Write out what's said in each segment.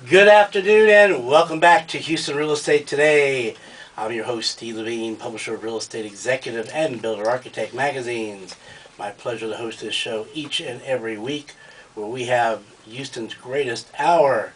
Good afternoon and welcome back to Houston Real Estate Today. I'm your host, Steve Levine, publisher of Real Estate Executive and Builder Architect magazines. My pleasure to host this show each and every week where we have Houston's greatest hour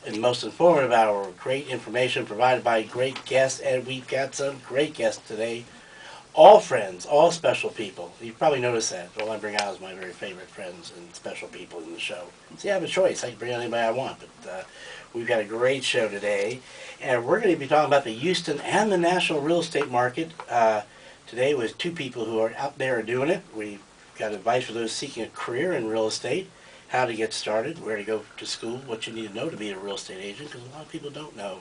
and most informative hour. Great information provided by great guests, and we've got some great guests today. All friends, all special people. You've probably noticed that. All I bring out is my very favorite friends and special people in the show. See, I have a choice. I can bring anybody I want, but we've got a great show today. And we're going to be talking about the Houston and the national real estate market today with two people who are out there doing it. We've got advice for those seeking a career in real estate, how to get started, where to go to school, what you need to know to be a real estate agent, because a lot of people don't know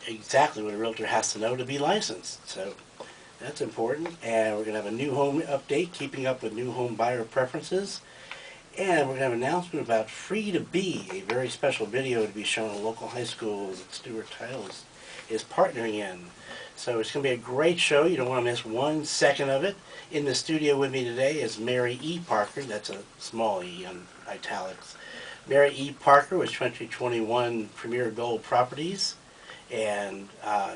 exactly what a realtor has to know to be licensed. So that's important. And we're going to have a new home update, keeping up with new home buyer preferences. And we're going to have an announcement about Free to Be, a very special video to be shown in local high schools that Stuart Title is partnering in. So it's going to be a great show. You don't want to miss 1 second of it. In the studio with me today is Mary E. Parker. That's a small e on italics. Mary E. Parker with 2021 Premier Gold Properties. And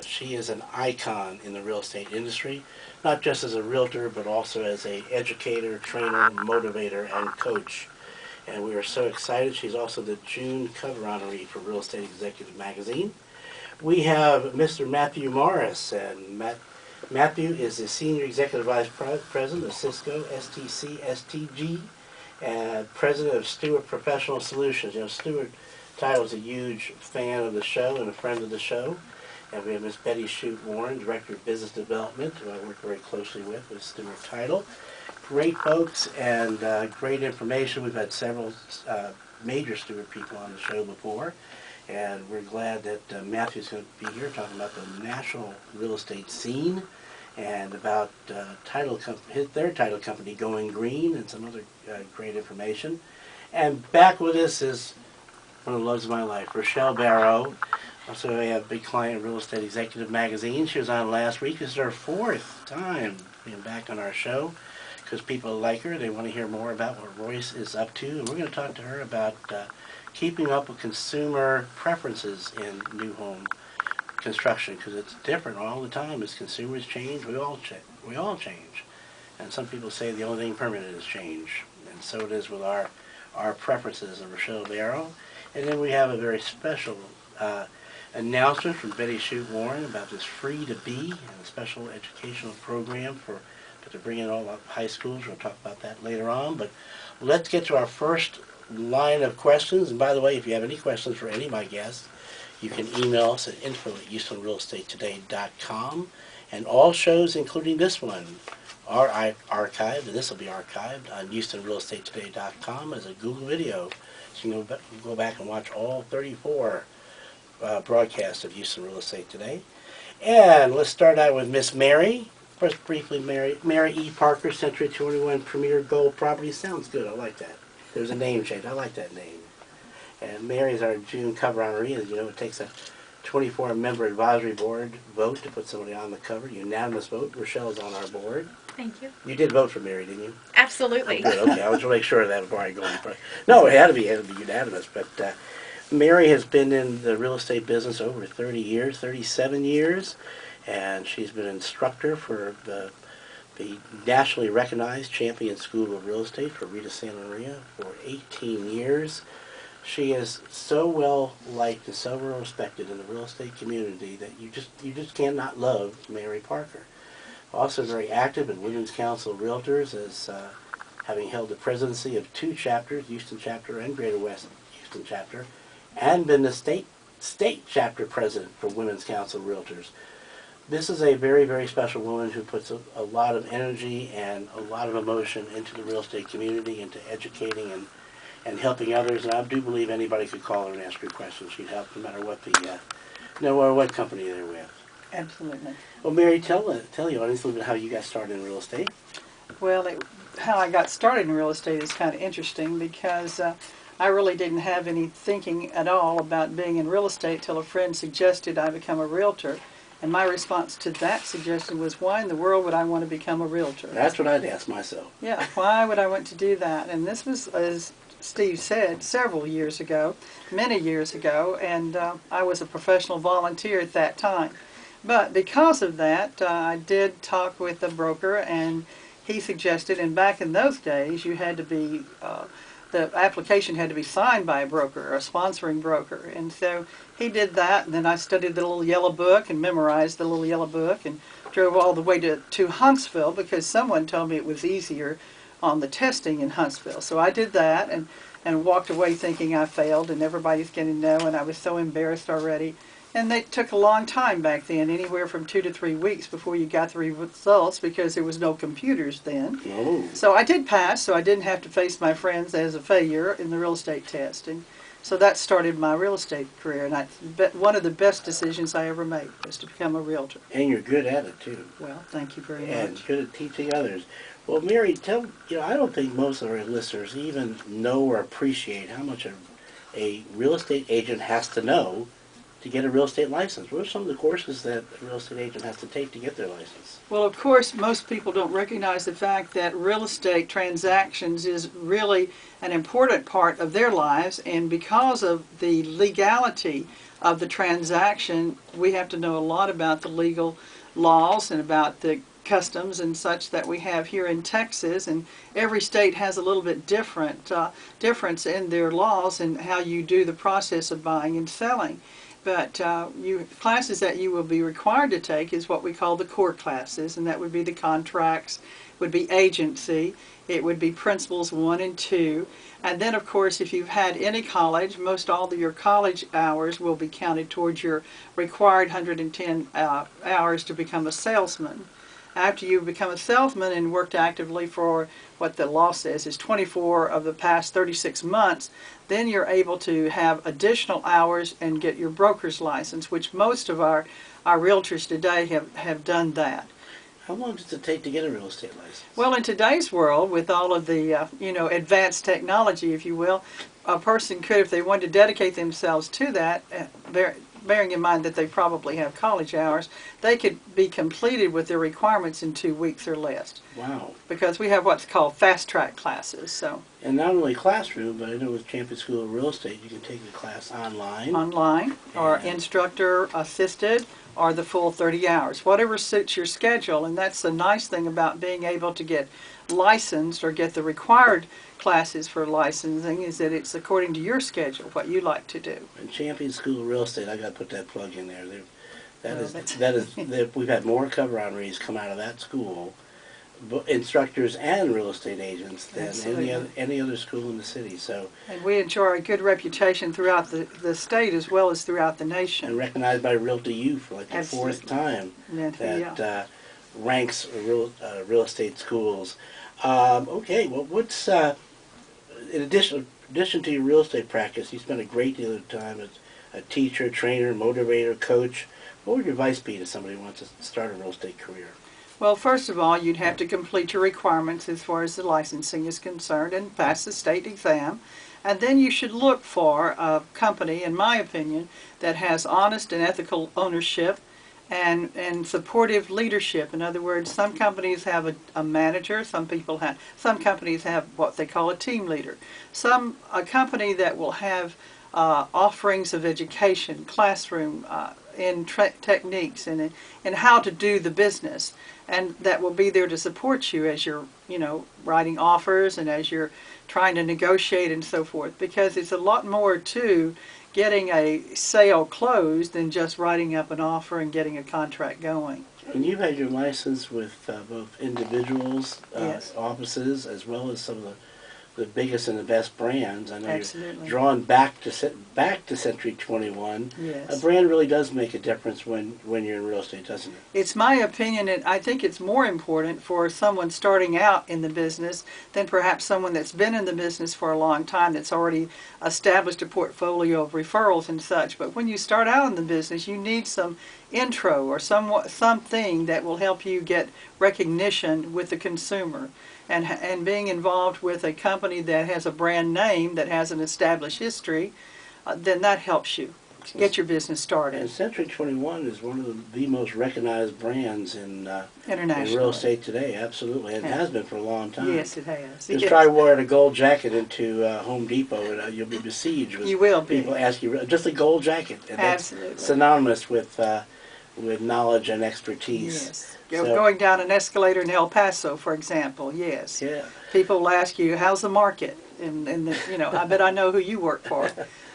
she is an icon in the real estate industry, not just as a realtor, but also as an educator, trainer, motivator, and coach. And we are so excited. She's also the June cover honoree for Real Estate Executive magazine. We have Mr. Matthew Morris, and Matthew is the Senior Executive Vice President of Cisco, STC, STG, and President of Stewart Professional Solutions. You know, Stewart Title's a huge fan of the show and a friend of the show. And we have Ms. Betty Shute Warren, Director of Business Development, who I work very closely with Stewart Title. Great folks and great information. We've had several major Stewart people on the show before. And we're glad that Matthew's going to be here talking about the national real estate scene and about their title company, Going Green, and some other great information. And back with us is one of the loves of my life, Rochelle Barrow. Also, I have a big client in Real Estate Executive magazine. She was on last week. This is her 4th time being back on our show because people like her. They want to hear more about what Royce is up to. And we're going to talk to her about keeping up with consumer preferences in new home construction, because it's different all the time. As consumers change, we all change. And some people say the only thing permanent is change. And so it is with our preferences of Rochelle Barrow. And then we have a very special announcement from Betty Shute Warren about this Free to Be and a special educational program that they're bringing all up high schools. We'll talk about that later on. But let's get to our first line of questions. And by the way, if you have any questions for any of my guests, you can email us at info@HoustonRealEstateToday.com. And all shows, including this one, are archived, and this will be archived on HoustonRealEstateToday.com as a Google video. So you can go back and watch all 34 broadcasts of Houston Real Estate Today. And let's start out with Miss Mary. First, briefly, Mary E. Parker, Century 21 Premier Gold Properties. Sounds good. I like that. There's a name change. I like that name. And Mary is our June cover honoree. As you know, it takes a 24-member advisory board vote to put somebody on the cover. Unanimous vote. Rochelle's on our board. Thank you. You did vote for Mary, didn't you? Absolutely. Oh, good. Okay, I was to make sure of that before I go any further. No, it had to be unanimous. But Mary has been in the real estate business over 30 years, 37 years, and she's been an instructor for the nationally recognized Champion School of Real Estate for Rita Santa Maria for 18 years. She is so well liked and so well respected in the real estate community that you just cannot love Mary Parker. Also very active in Women's Council of Realtors, as having held the presidency of 2 chapters, Houston chapter and Greater West Houston chapter, and been the state chapter president for Women's Council of Realtors. This is a very, very special woman who puts a lot of energy and a lot of emotion into the real estate community, into educating and helping others. And I do believe anybody could call her and ask her questions. She'd help no matter what no matter what company they're with. Absolutely. Well, Mary, tell the audience a little bit how you got started in real estate. Well, how I got started in real estate is kind of interesting because I really didn't have any thinking at all about being in real estate till a friend suggested I become a realtor. And my response to that suggestion was, why in the world would I want to become a realtor? That's what I'd ask myself. Yeah, why would I want to do that? And this was Steve said, several years ago, many years ago, and I was a professional volunteer at that time. But because of that, I did talk with a broker, and he suggested, and back in those days, you had to be, the application had to be signed by a broker, or a sponsoring broker. And so he did that, and then I studied the little yellow book and memorized the little yellow book and drove all the way to Huntsville because someone told me it was easier on the testing in Huntsville. So I did that and walked away thinking I failed and everybody's going to know, and I was so embarrassed already. And they took a long time back then, anywhere from 2 to 3 weeks before you got the results because there was no computers then. Oh. So I did pass, so I didn't have to face my friends as a failure in the real estate test. And so that started my real estate career, and one of the best decisions I ever made was to become a realtor. And you're good at it, too. Well, thank you very much. And good at teaching others. Well, Mary, I don't think most of our listeners even know or appreciate how much a real estate agent has to know to get a real estate license. What are some of the courses that a real estate agent has to take to get their license? Well, of course, most people don't recognize the fact that real estate transactions is really an important part of their lives, and because of the legality of the transaction, we have to know a lot about the legal laws and about the customs and such that we have here in Texas, and every state has a little bit difference in their laws and how you do the process of buying and selling. But classes that you will be required to take is what we call the core classes, and that would be the contracts, would be agency, it would be principles 1 and 2, and then of course if you've had any college, most all of your college hours will be counted towards your required 110 hours to become a salesman. After you become a salesman and worked actively for what the law says is 24 of the past 36 months, then you're able to have additional hours and get your broker's license, which most of our realtors today have done that. How long does it take to get a real estate license? Well, in today's world, with all of the advanced technology, if you will, a person could, if they wanted to dedicate themselves to that, bearing in mind that they probably have college hours, they could be completed with their requirements in 2 weeks or less. Wow. Because we have what's called fast track classes. So. And not only classroom, but I know with Champion School of Real Estate, you can take the class online. Online, or instructor assisted, or the full 30 hours, whatever suits your schedule. And that's the nice thing about being able to get licensed or get the required classes for licensing, is that it's according to your schedule, what you like to do. And Champion School of Real Estate, I got to put that plug in there. We've had more cover honorees come out of that school, instructors and real estate agents, than any other school in the city. So. And we enjoy a good reputation throughout the state as well as throughout the nation. And recognized by Realtor U for like the fourth time that ranks real estate schools. Okay, well, what's in addition to your real estate practice, you spend a great deal of time as a teacher, trainer, motivator, coach. What would your advice be to somebody who wants to start a real estate career? Well, first of all, you'd have to complete your requirements as far as the licensing is concerned and pass the state exam. And then you should look for a company, in my opinion, that has honest and ethical ownership and supportive leadership. In other words, some companies have a manager, some companies have what they call a team leader. A company that will have offerings of education, classroom, in techniques and how to do the business, and that will be there to support you as you're writing offers and as you're trying to negotiate and so forth, because it's a lot more to getting a sale closed than just writing up an offer and getting a contract going. And you've had your license with both individuals, yes, offices, as well as some of the biggest and the best brands. I know absolutely, you're drawn back to Century 21. Yes. A brand really does make a difference when you're in real estate, doesn't it? It's my opinion, and I think it's more important for someone starting out in the business than perhaps someone that's been in the business for a long time, that's already established a portfolio of referrals and such. But when you start out in the business, you need some intro or something that will help you get recognition with the consumer. And being involved with a company that has a brand name, that has an established history, then that helps you. get your business And started Century 21 is one of the most recognized brands in internationally. real estate today, absolutely, and Yeah. has been for a long time. Yes, it has. Just Yes. try wearing a gold jacket into Home Depot, and you'll be besieged with You will be. people ask you just a gold jacket, and Absolutely. that's synonymous with knowledge and expertise. Yes. So, Going down an escalator in El Paso, for example, yes. yeah. People will ask you, how's the market? And I bet I know who you work for.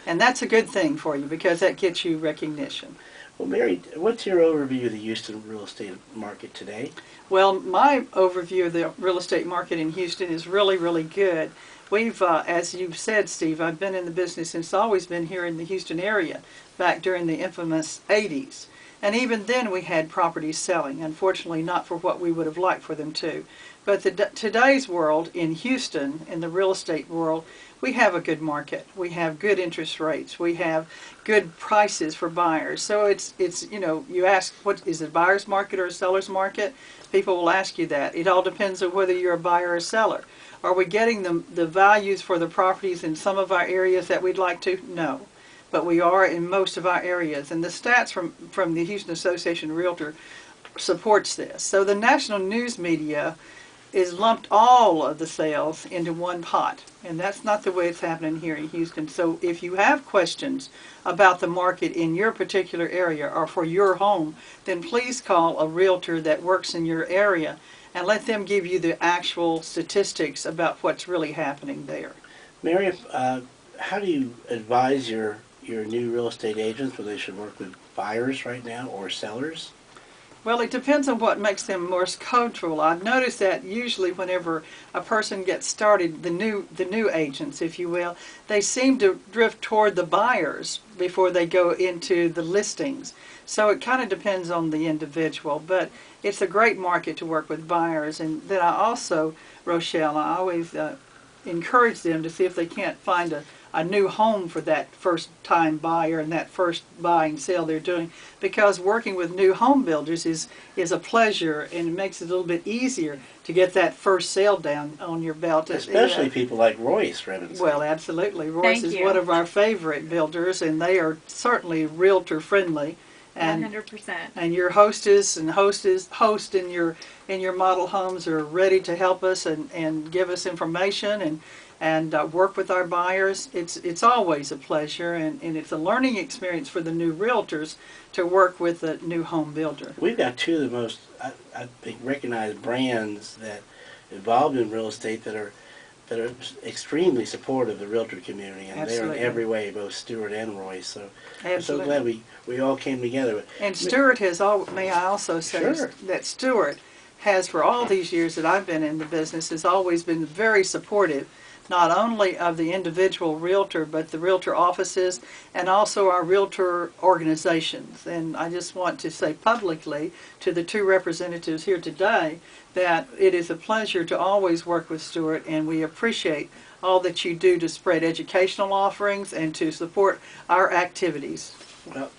And that's a good thing for you because that gets you recognition. Well, Mary, what's your overview of the Houston real estate market today? Well, my overview of the real estate market in Houston is really, really good. We've, as you've said, Steve, I've been in the business since always been here in the Houston area, back during the infamous 80s. And even then we had properties selling, unfortunately not for what we would have liked for them to. But today's world in Houston, in the real estate world, we have a good market. We have good interest rates. We have good prices for buyers. So it's you ask, what is it, a buyer's market or a seller's market? People will ask you that. It all depends on whether you're a buyer or a seller. Are we getting the values for the properties in some of our areas that we'd like to? No. But we are in most of our areas. And the stats from the Houston Association of Realtor supports this. So the national news media is lumped all of the sales into one pot. And that's not the way it's happening here in Houston. So if you have questions about the market in your particular area or for your home, then please call a realtor that works in your area and let them give you the actual statistics about what's really happening there. Mary, how do you advise your new real estate agents whether they should work with buyers right now or sellers? Well, it depends on what makes them most comfortable. I've noticed that usually whenever a person gets started, the new agents, if you will, they seem to drift toward the buyers before they go into the listings. So it kind of depends on the individual, but it's a great market to work with buyers. And then I also, Rochelle, I always encourage them to see if they can't find a new home for that first time buyer and that first buying sale they're doing, because working with new home builders is a pleasure, and it makes it a little bit easier to get that first sale down on your belt. Especially people like Royce Robinson. Well, absolutely. Royce is one of our favorite builders, and they are certainly realtor friendly. And 100%. And your hostess and host in your model homes are ready to help us and give us information and work with our buyers. It's always a pleasure, and it's a learning experience for the new realtors to work with a new home builder. We've got two of the most, I think, recognized brands that involved in real estate that are extremely supportive of the realtor community, and Absolutely. they're in every way, both Stewart and Royce. So I'm so Absolutely. glad we all came together. And Stewart has may I also say Sure. that Stewart has, for all these years that I've been in the business, has always been very supportive, not only of the individual realtor, but the realtor offices and also our realtor organizations. And I just want to say publicly to the two representatives here today that it is a pleasure to always work with Stewart, and we appreciate all that you do to spread educational offerings and to support our activities. Well,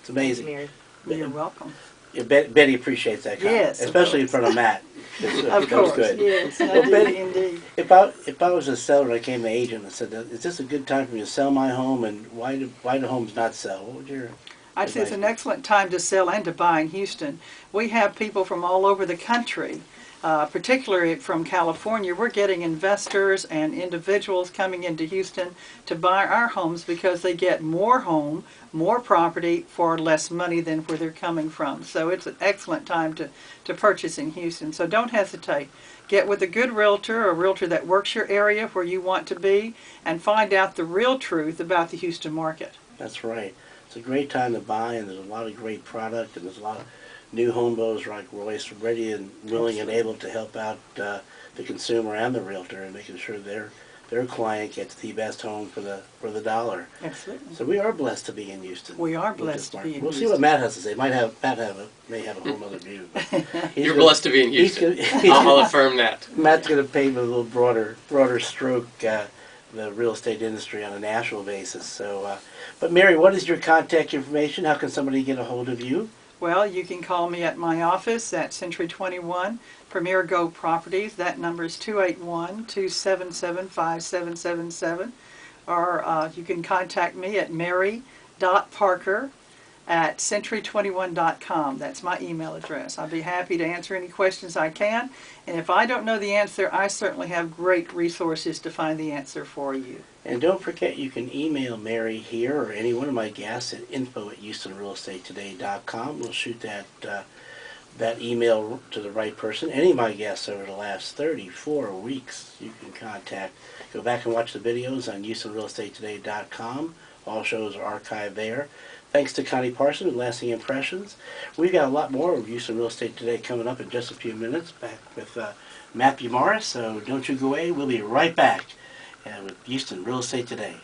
it's amazing. Mary. You're welcome. Yeah, Betty appreciates that comment, Yes, of especially in course. front of Matt. Of That was course, good. yes, Betty, indeed. If I was a seller and I came to an agent and said, "Is this a good time for me to sell my home, and why do homes not sell?" What would your I'd say it's advice an excellent time to sell and to buy in Houston. We have people from all over the country, particularly from California. We're getting investors and individuals coming into Houston to buy our homes because they get more home, more property for less money than where they're coming from. So it's an excellent time to purchase in Houston. So don't hesitate. Get with a good realtor, a realtor that works your area where you want to be, and find out the real truth about the Houston market. That's right. It's a great time to buy, and there's a lot of great product, and there's a lot of new home builders like Royce ready and willing and able to help out the consumer and the realtor and making sure their client gets the best home for the dollar. Absolutely. So we are blessed to be in Houston. We are with this blessed to be market. in We'll see Houston. what Matt has to say. Matt may have a whole other view. You're blessed to be in Houston. I'll affirm that. Matt's going to paint with a little broader stroke the real estate industry on a national basis. So, but Mary, what is your contact information? How can somebody get a hold of you? Well, you can call me at my office at Century 21, Premier Go Properties. That number is 281-277-5777. Or you can contact me at Mary Parker@century21.com. That's my email address. I'll be happy to answer any questions I can. And if I don't know the answer, I certainly have great resources to find the answer for you. And don't forget, you can email Mary here or any one of my guests at info@HoustonRealEstateToday.com. We'll shoot that email to the right person. Any of my guests over the last 34 weeks, you can contact. Go back and watch the videos on HoustonRealEstateToday.com. All shows are archived there. Thanks to Connie Parson with Lasting Impressions. We've got a lot more of Houston Real Estate Today coming up in just a few minutes, back with Matthew Morris. So don't you go away. We'll be right back with Houston Real Estate Today.